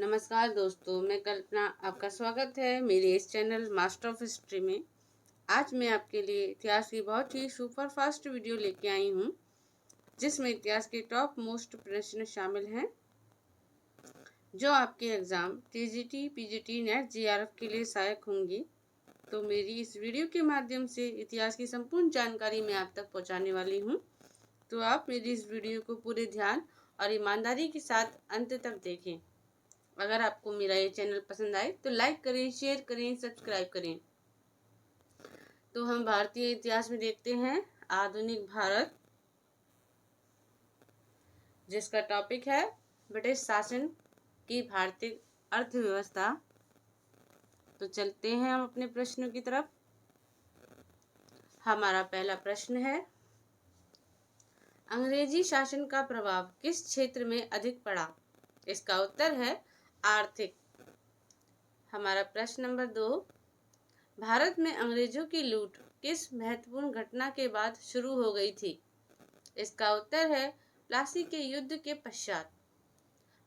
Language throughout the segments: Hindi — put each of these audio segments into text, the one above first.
नमस्कार दोस्तों, मैं कल्पना। आपका स्वागत है मेरे इस चैनल मास्टर ऑफ हिस्ट्री में। आज मैं आपके लिए इतिहास की बहुत ही सुपर फास्ट वीडियो लेके आई हूँ, जिसमें इतिहास के टॉप मोस्ट प्रश्न शामिल हैं जो आपके exam TGT, PGT, net, GRF के लिए सहायक होंगी। तो मेरी इस वीडियो के माध्यम से इतिहास की संपूर्ण जानकारी मैं आप तक पहुँचाने वाली हूँ। तो आप मेरी इस वीडियो को पूरे ध्यान और ईमानदारी के साथ अंत तक देखें। अगर आपको मेरा ये चैनल पसंद आए तो लाइक करें, शेयर करें, सब्सक्राइब करें। तो हम भारतीय इतिहास में देखते हैं आधुनिक भारत, जिसका टॉपिक है ब्रिटिश शासन की भारतीय अर्थव्यवस्था। तो चलते हैं हम अपने प्रश्नों की तरफ। हमारा पहला प्रश्न है, अंग्रेजी शासन का प्रभाव किस क्षेत्र में अधिक पड़ा? इसका उत्तर है आर्थिक। हमारा प्रश्न नंबर 2, भारत में अंग्रेजों की लूट किस महत्वपूर्ण घटना के बाद शुरू हो गई थी? इसका उत्तर है प्लासी के युद्ध के पश्चात।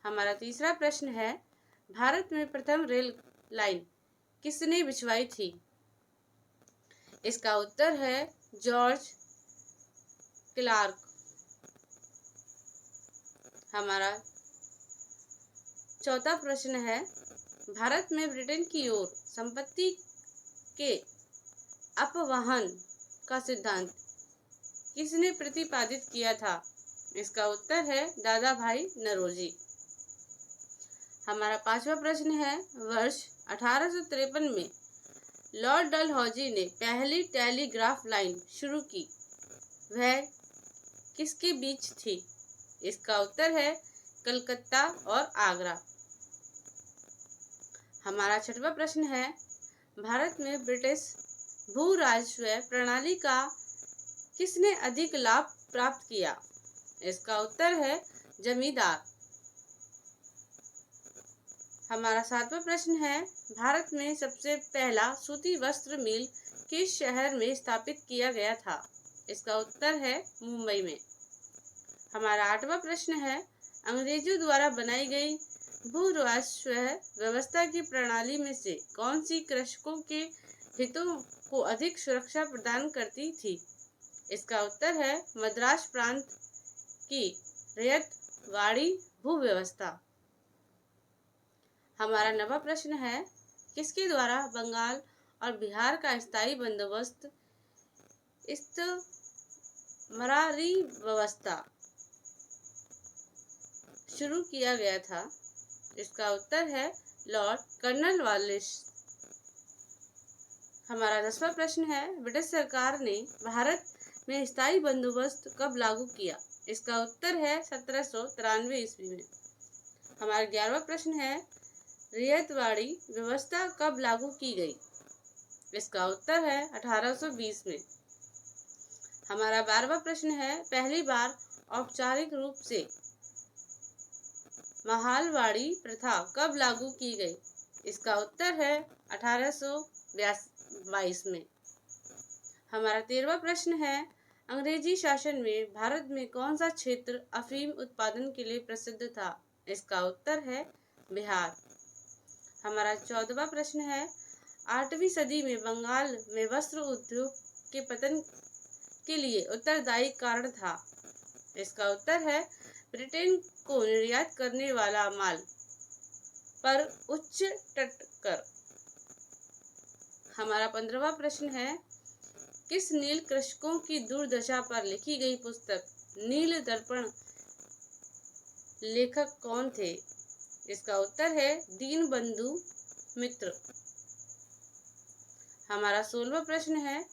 हमारा तीसरा प्रश्न है, भारत में प्रथम रेल लाइन किसने बिछवाई थी? इसका उत्तर है जॉर्ज क्लार्क। हमारा चौथा प्रश्न है, भारत में ब्रिटेन की ओर संपत्ति के अपवहन का सिद्धांत किसने प्रतिपादित किया था? इसका उत्तर है दादा भाई नौरोजी। हमारा पांचवा प्रश्न है, वर्ष 1853 में लॉर्ड डलहौजी ने पहली टेलीग्राफ लाइन शुरू की, वह किसके बीच थी? इसका उत्तर है कलकत्ता और आगरा। हमारा छठवां प्रश्न है, भारत में ब्रिटिश भू राजस्व प्रणाली का किसने अधिक लाभ प्राप्त किया? इसका उत्तर है जमींदार। हमारा सातवां प्रश्न है, भारत में सबसे पहला सूती वस्त्र मिल किस शहर में स्थापित किया गया था? इसका उत्तर है मुंबई में। हमारा आठवां प्रश्न है, अंग्रेजों द्वारा बनाई गई भू राजस्व व्यवस्था की प्रणाली में से कौन सी कृषकों के हितों को अधिक सुरक्षा प्रदान करती थी? इसका उत्तर है मद्रास प्रांत की रैयतवाड़ी भू व्यवस्था। हमारा नवा प्रश्न है, किसके द्वारा बंगाल और बिहार का स्थायी बंदोबस्त इस्तमरारी व्यवस्था शुरू किया गया था? इसका उत्तर है लॉर्ड कॉर्नवालिस। हमारा 10वां प्रश्न है, ब्रिटिश सरकार ने भारत में स्थायी बंदोबस्त कब लागू किया? इसका उत्तर है 1793 ईस्वी में। हमारा 11वां प्रश्न है, रैयतवाड़ी व्यवस्था कब लागू की गई? इसका उत्तर है 1820 में। हमारा 12वां प्रश्न है, पहली बार औपचारिक रूप से महालवाड़ी प्रथा कब लागू की गई? इसका उत्तर है 1822 में। हमारा 13वां प्रश्न है, अंग्रेजी शासन में भारत में कौन सा क्षेत्र अफीम उत्पादन के लिए प्रसिद्ध था? इसका उत्तर है बिहार। हमारा 14वां प्रश्न है, 8वीं सदी में बंगाल में वस्त्र उद्योग के पतन के लिए उत्तरदायी कारण था? इसका उत्तर है ब्रिटेन को निर्यात करने वाला माल पर उच्च टट कर। हमारा 15वां प्रश्न है, किस नील कृषकों की दुर्दशा पर लिखी गई पुस्तक नील दर्पण लेखक कौन थे? इसका उत्तर है दीनबंधु मित्र। हमारा 16वां प्रश्न है,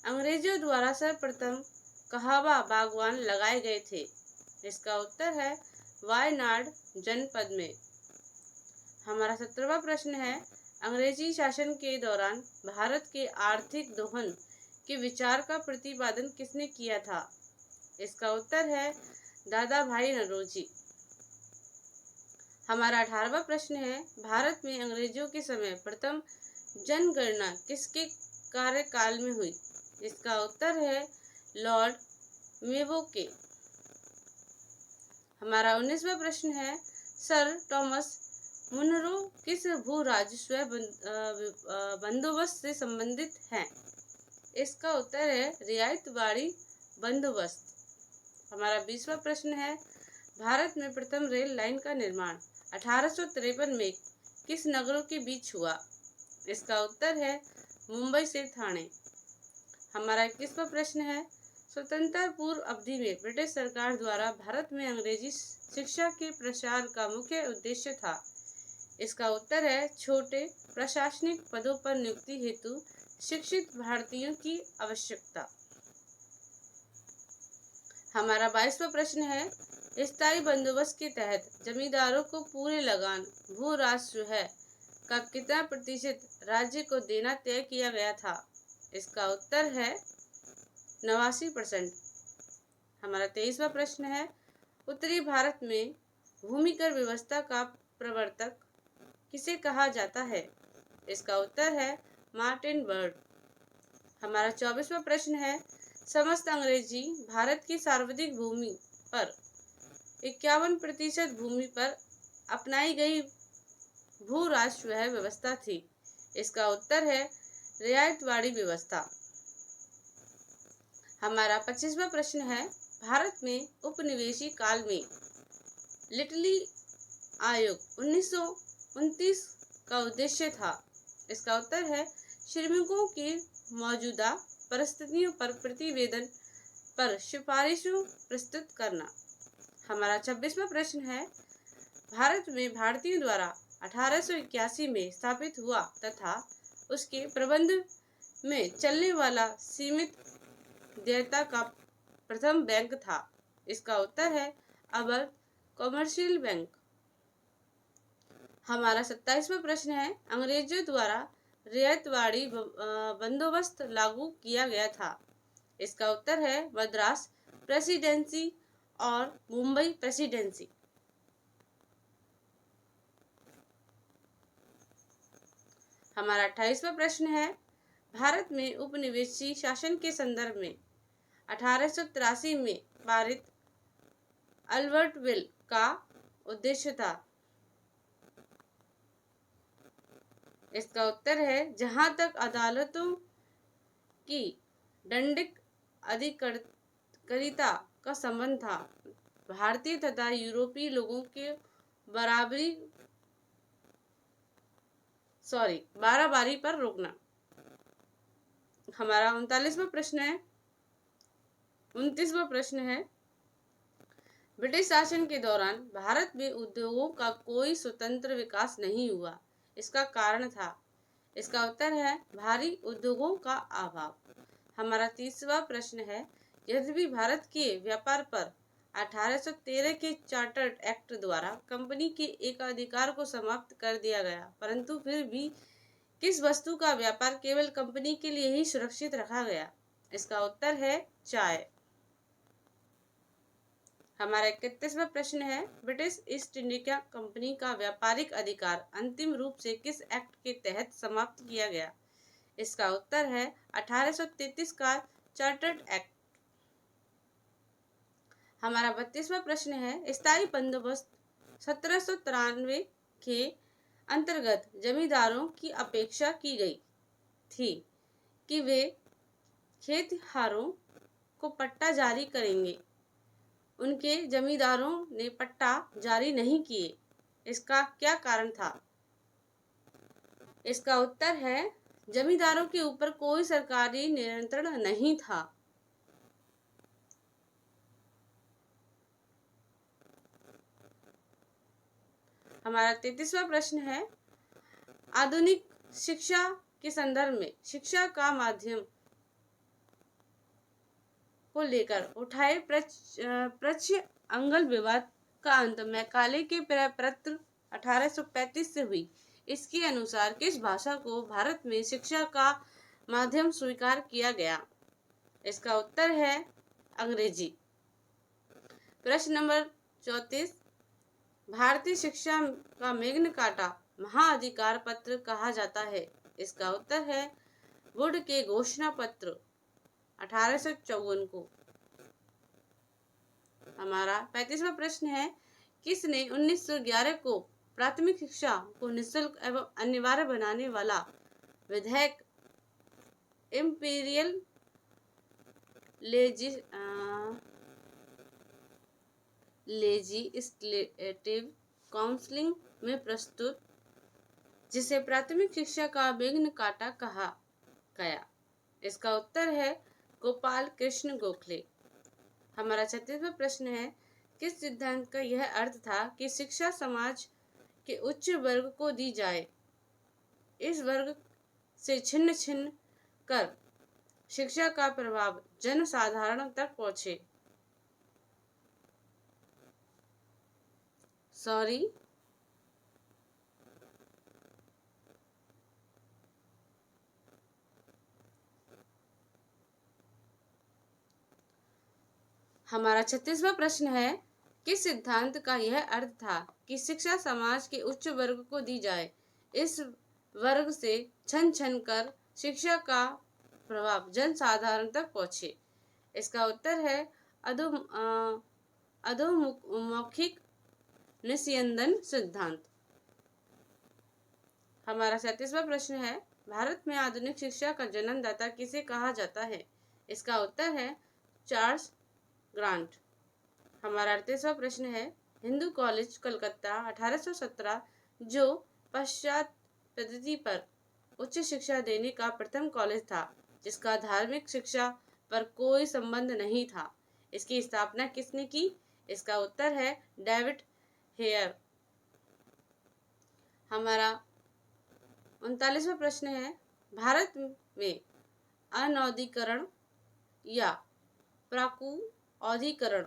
अंग्रेजों द्वारा सर्वप्रथम कहावा बागवान लगाए गए थे? इसका उत्तर है वायनाड जनपद में। हमारा 17वां प्रश्न है, अंग्रेजी शासन के दौरान भारत के आर्थिक दोहन के विचार का प्रतिपादन किसने किया था? इसका उत्तर है दादा भाई नौरोजी। हमारा 18वां प्रश्न है, भारत में अंग्रेजों के समय प्रथम जनगणना किसके कार्यकाल में हुई? इसका उत्तर है लॉर्ड मेयो के। हमारा 19वां प्रश्न है, सर टॉमस मुनरो किस भू राजस्व बंदोबस्त से संबंधित हैं? इसका उत्तर है रियायतवाड़ी बंदोबस्त। हमारा 20वां प्रश्न है, भारत में प्रथम रेल लाइन का निर्माण 1853 में किस नगरों के बीच हुआ? इसका उत्तर है मुंबई से ठाणे। हमारा 21वां प्रश्न है, स्वतंत्रता पूर्व अवधि में ब्रिटिश सरकार द्वारा भारत में अंग्रेजी शिक्षा के प्रसार का मुख्य उद्देश्य था। इसका उत्तर है छोटे प्रशासनिक पदों पर नियुक्ति हेतु शिक्षित भारतीयों की आवश्यकता। हमारा 22वां प्रश्न है, स्थायी बंदोबस्त के तहत जमींदारों को पूरे लगान भू राजस्व है का कितना प्रतिशत राज्य को देना तय किया गया था? इसका उत्तर है 89%। हमारा 23वां प्रश्न है, उत्तरी भारत में भूमिकर व्यवस्था का प्रवर्तक किसे कहा जाता है? इसका उत्तर है मार्टिन बर्ड। हमारा 24वां प्रश्न है, समस्त अंग्रेजी भारत की सार्वत्रिक भूमि पर 51% भूमि पर अपनाई गई भू राजस्व व्यवस्था थी। इसका उत्तर है रियायतवाड़ी व्यवस्था। हमारा 25वां प्रश्न है, भारत में उपनिवेशी काल में लिटली आयोग 1929 का उद्देश्य था। इसका उत्तर है श्रमिकों की मौजूदा परिस्थितियों पर प्रतिवेदन पर सिफारिशों प्रस्तुत करना। हमारा 26वां प्रश्न है, भारत में भारतीयों द्वारा 1881 में स्थापित हुआ तथा उसके प्रबंध में चलने वाला सीमित देयता का प्रथम बैंक था। इसका उत्तर है अवध कॉमर्शियल बैंक। हमारा 27वां प्रश्न है, अंग्रेजों द्वारा रियायतवाड़ी बंदोबस्त लागू किया गया था। इसका उत्तर है मद्रास प्रेसिडेंसी और मुंबई प्रेसिडेंसी। हमारा 28वां प्रश्न है, भारत में उपनिवेशी शासन के संदर्भ में 1883 में पारित अल्बर्ट विल का उद्देश्य था। इसका उत्तर है जहां तक अदालतों की दंडिक अधिकारिता का संबंध था, भारतीय तथा यूरोपीय लोगों के बाराबारी पर रोकना। हमारा 29वां प्रश्न है, ब्रिटिश शासन के दौरान भारत में उद्योगों का कोई स्वतंत्र विकास नहीं हुआ। इसका कारण था। इसका उत्तर है भारी उद्योगों का अभाव। हमारा 30वां प्रश्न है, यद्यपि भारत के व्यापार पर 1813 के चार्टर्ड एक्ट द्वारा कंपनी के एक अधिकार को समाप्त कर दिया गया, परंतु फिर भी किस वस्तु का व्यापार केवल कंपनी के लिए ही सुरक्षित रखा गया? इसका उत्तर है चाय। हमारा 31वां प्रश्न है, ब्रिटिश ईस्ट इंडिया कंपनी का व्यापारिक अधिकार अंतिम रूप से किस एक्ट के तहत समाप्त किया गया? इसका उत्तर है 1833 का चार्टर्ड एक्ट। हमारा 32वां प्रश्न है, स्थायी बंदोबस्त 1793 के अंतर्गत जमींदारों की अपेक्षा की गई थी कि वे खेतिहरों को पट्टा जारी करेंगे। उनके जमींदारों ने पट्टा जारी नहीं किए। इसका क्या कारण था? इसका उत्तर है जमींदारों के ऊपर कोई सरकारी नियंत्रण नहीं था। हमारा 33वां प्रश्न है, आधुनिक शिक्षा के संदर्भ में शिक्षा का माध्यम को लेकर उठाए प्रश्न अंगल विवाद का अंत मैकाले के प्रपत्र 1835 से हुई। इसके अनुसार किस भाषा को भारत में शिक्षा का माध्यम स्वीकार किया गया? इसका उत्तर है अंग्रेजी। प्रश्न नंबर 34, भारतीय शिक्षा का मैग्ना कार्टा महाअधिकार पत्र कहा जाता है। इसका उत्तर है वुड के घोषणा पत्र 1854 को। हमारा 35वां प्रश्न है, किसने 1911 को प्राथमिक शिक्षा को निःशुल्क एवं अनिवार्य बनाने वाला विधेयक इम्पीरियल लेजिस्लेटिव काउंसिल में प्रस्तुत, जिसे प्राथमिक शिक्षा का विघ्न काटा कहा गया? इसका उत्तर है गोपाल कृष्ण गोखले। हमारा 36वां प्रश्न है, किस सिद्धांत का यह अर्थ था कि शिक्षा समाज के उच्च वर्ग को दी जाए, इस वर्ग से छिन्न छिन्न कर शिक्षा का प्रभाव जनसाधारण तक पहुंचे? हमारा 36वां प्रश्न है, किस सिद्धांत का यह अर्थ था कि शिक्षा समाज के उच्च वर्ग को दी जाए, इस वर्ग से छन छन कर शिक्षा का प्रभाव जनसाधारण तक पहुंचे? इसका उत्तर है अधोमौखिक निस्यंदन सिद्धांत। हमारा 37वां प्रश्न है, भारत में आधुनिक शिक्षा का जन्मदाता किसे कहा जाता है? इसका उत्तर है चार्ल्स ग्रांट। हमारा 38वां प्रश्न है, हिंदू कॉलेज कलकत्ता 1817 जो पश्चात पद्धति पर उच्च शिक्षा देने का प्रथम कॉलेज था, जिसका धार्मिक शिक्षा पर कोई संबंध नहीं था, इसकी स्थापना किसने की? इसका उत्तर है डेविड हेयर। हमारा 39वां प्रश्न है, भारत में अनौदीकरण या प्राक्-औदीकरण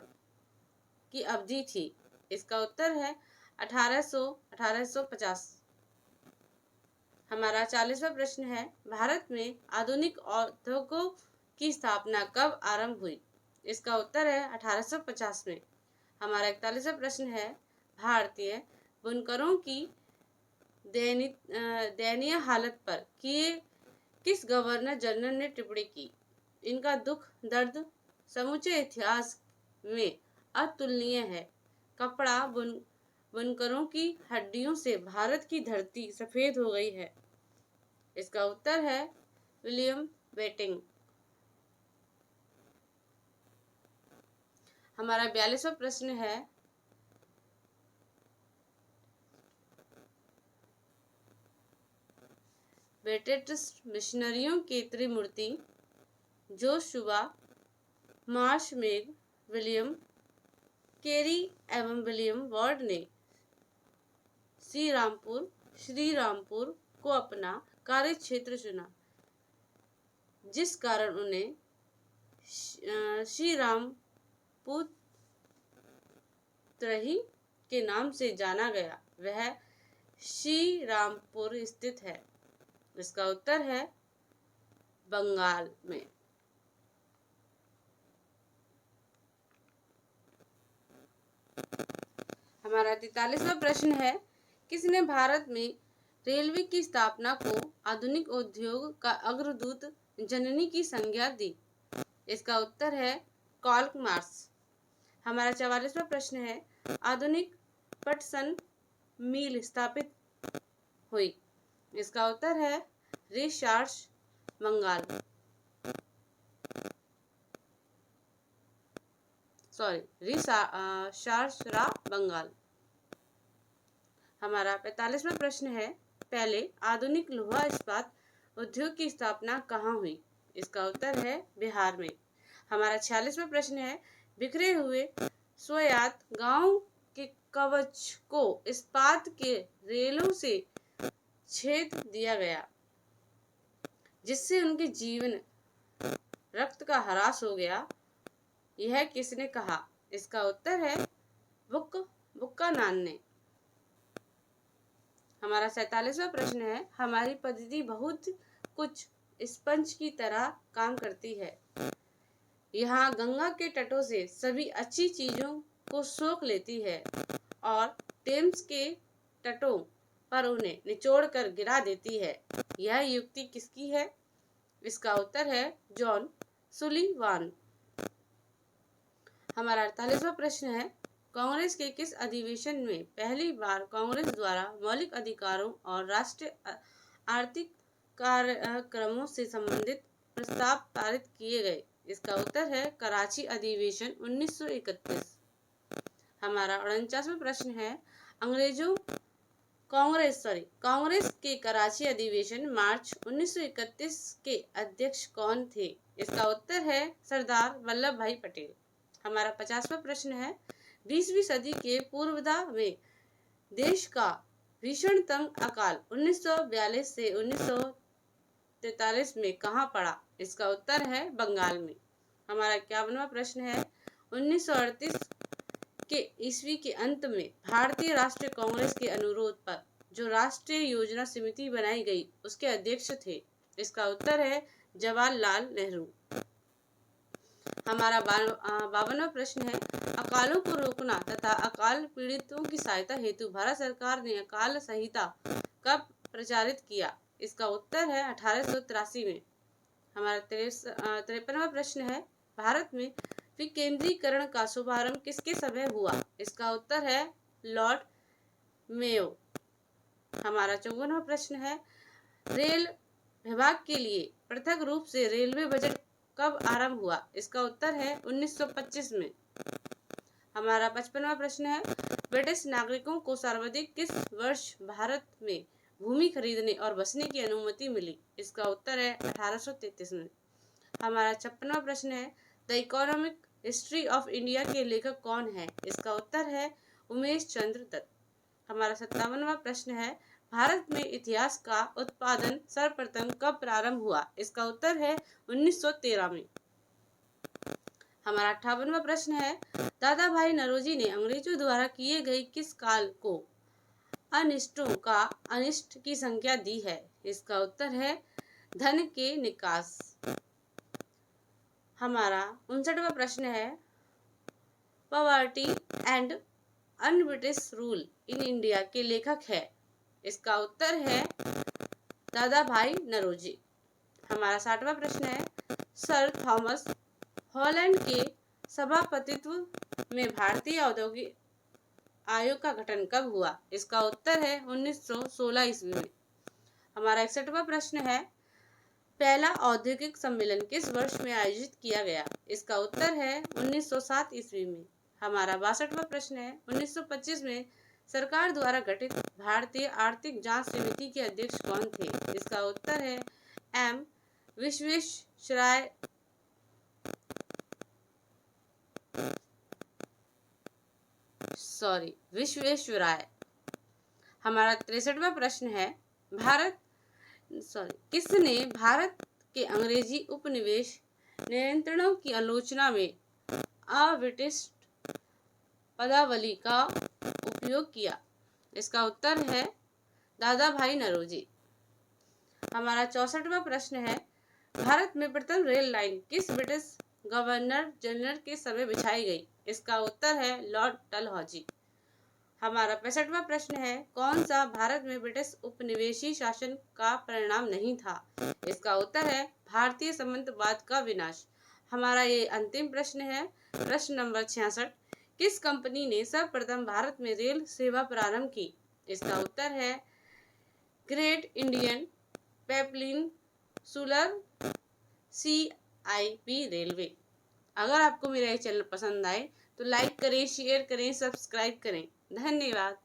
की अवधि थी? इसका उत्तर है 1850। हमारा 40वां प्रश्न है, भारत में आधुनिक उद्योगों की स्थापना कब आरंभ हुई? इसका उत्तर है 1850 में। हमारा 41वां प्रश्न है, भारतीय बुनकरों की दयनीय हालत पर किस गवर्नर जनरल ने टिप्पणी की? इनका दुख दर्द समूचे इतिहास में अतुलनीय है। कपड़ा बुनकरों की हड्डियों से भारत की धरती सफेद हो गई है। इसका उत्तर है विलियम बेटिंग। हमारा 42वां प्रश्न है, बैप्टिस्ट मिशनरियों के त्रिमूर्ति जोशुआ मार्शमेग, विलियम केरी एवं विलियम वार्ड ने श्री रामपुर को अपना कार्य क्षेत्र चुना, जिस कारण उन्हें श्री रामपुर त्रही के नाम से जाना गया, वह श्री रामपुर स्थित है। इसका उत्तर है बंगाल में। हमारा 43वां प्रश्न है, किसने भारत में रेलवे की स्थापना को आधुनिक उद्योग का अग्रदूत जननी की संज्ञा दी? इसका उत्तर है कार्ल मार्क्स। हमारा 44वां प्रश्न है, आधुनिक पटसन मिल स्थापित हुई? इसका उत्तर है रिसार्च बंगाल। रिसार्चरा बंगाल। हमारा 45वां प्रश्न है, पहले आधुनिक लोहा इस्पात उद्योग की स्थापना कहाँ हुई? इसका उत्तर है बिहार में। हमारा 46वां प्रश्न है, बिखरे हुए स्वायत्त गांव के कवच को इस्पात के रेलों से छेद दिया गया, जिससे उनके जीवन रक्त का ह्रास हो गया, यह किसने कहा? इसका उत्तर है बुक्कानान ने। हमारा 47वां प्रश्न है, हमारी पद्धति बहुत कुछ स्पंज की तरह काम करती है। यहाँ गंगा के तटों से सभी अच्छी चीजों को सोख लेती है और टेम्स के तटों पर उन्हें निचोड़ कर गिरा देती है। यह युक्ति किसकी है? इसका उत्तर है जॉन सुलिवान। हमारा 48वां प्रश्न है, कांग्रेस के किस अधिवेशन में पहली बार कांग्रेस द्वारा मौलिक अधिकारों और राष्ट्रीय आर्थिक कार्यक्रमों से संबंधित प्रस्ताव पारित किए गए? इसका उत्तर है कराची अधिवेशन 1931। हमारा 49वां प्रश्न है कांग्रेस के कराची अधिवेशन मार्च 1931 के अध्यक्ष कौन थे? इसका उत्तर है सरदार वल्लभ भाई पटेल। हमारा 50वां प्रश्न है 20वीं सदी के पूर्वार्ध में देश का भीषणतम अकाल 1942 से 1943 में कहाँ पड़ा? इसका उत्तर है बंगाल में। हमारा 51वां प्रश्न है 1938 के ईस्वी के अंत में भारतीय राष्ट्रीय कांग्रेस के अनुरोध पर जो राष्ट्रीय योजना समिति बनाई गई उसके अध्यक्ष थे? इसका उत्तर है जवाहरलाल नेहरू। हमारा 52वां प्रश्न है अकालों को रोकना तथा अकाल पीड़ितों की सहायता हेतु भारत सरकार ने अकाल संहिता कब प्रचारित किया? इसका उत्तर है 1883 में। हमारा 53वां प्रश्न है भारत में विकेंद्रीकरण का शुभारंभ किसके समय हुआ? इसका उत्तर है लॉर्ड मेयो। हमारा 54वां प्रश्न है रेल विभाग के लिए पृथक रूप से रेलवे बजट कब आरंभ हुआ? इसका उत्तर है 1925 में। हमारा 55वां प्रश्न है ब्रिटिश नागरिकों को सर्वाधिक किस वर्ष भारत में भूमि खरीदने और बसने की अनुमति मिली? इसका उत्तर है 1833 में। हमारा 56वां प्रश्न है the economic history of India के लेखक कौन है? इसका उत्तर है उमेश चंद्र दत्त। हमारा 57वां प्रश्न है भारत में इतिहास का उत्पादन सर्वप्रथम कब प्रारंभ हुआ? इसका उत्तर है 1913 में। हमारा 58वां प्रश्न है दादा भाई नौरोजी ने अंग्रेजों द्वारा किए गए किस काल को अनिष्टों का अनिष्ट की संज्ञा दी है? इसका उत्तर है धन के निकास। हमारा 59वां प्रश्न है poverty and un-British rule in India के लेखक है? इसका उत्तर है दादा भाई नौरोजी। हमारा 60वां प्रश्न है सर थॉमस हॉलैंड के सभापतित्व में भारतीय औद्योगिक आयोग का गठन कब हुआ? इसका उत्तर है 1916 ईस्वी में। हमारा 61वां प्रश्न है पहला औद्योगिक सम्मेलन किस वर्ष में आयोजित किया गया? इसका उत्तर है 1907 ईस्वी में। हमारा 62वां प्रश्न है 1925 में सरकार द्वारा गठित भारतीय आर्थिक जांच समिति के अध्यक्ष कौन थे? इसका उत्तर है एम विश्वेश्वराय। हमारा 63वां प्रश्न है किसने भारत के अंग्रेजी उपनिवेश नियंत्रणों की आलोचना में ब्रिटिश पदावली का उपयोग किया? इसका उत्तर है दादा भाई नौरोजी। हमारा 64वां प्रश्न है भारत में प्रथम रेल लाइन किस ब्रिटिश गवर्नर जनरल के समय बिछाई गई? इसका उत्तर है लॉर्ड डलहौजी। हमारा 65वां प्रश्न है कौन सा भारत में ब्रिटिश उपनिवेशी शासन का परिणाम नहीं था? इसका उत्तर है भारतीय सामंतवाद का विनाश। हमारा ये अंतिम प्रश्न है प्रश्न नंबर 66 किस कंपनी ने सर्वप्रथम भारत में रेल सेवा प्रारंभ की? इसका उत्तर है great Indian peninsular CIP railway. अगर आपको मेरा ये चैनल पसंद आए तो लाइक करें, शेयर करें, सब्सक्राइब करें। धन्यवाद।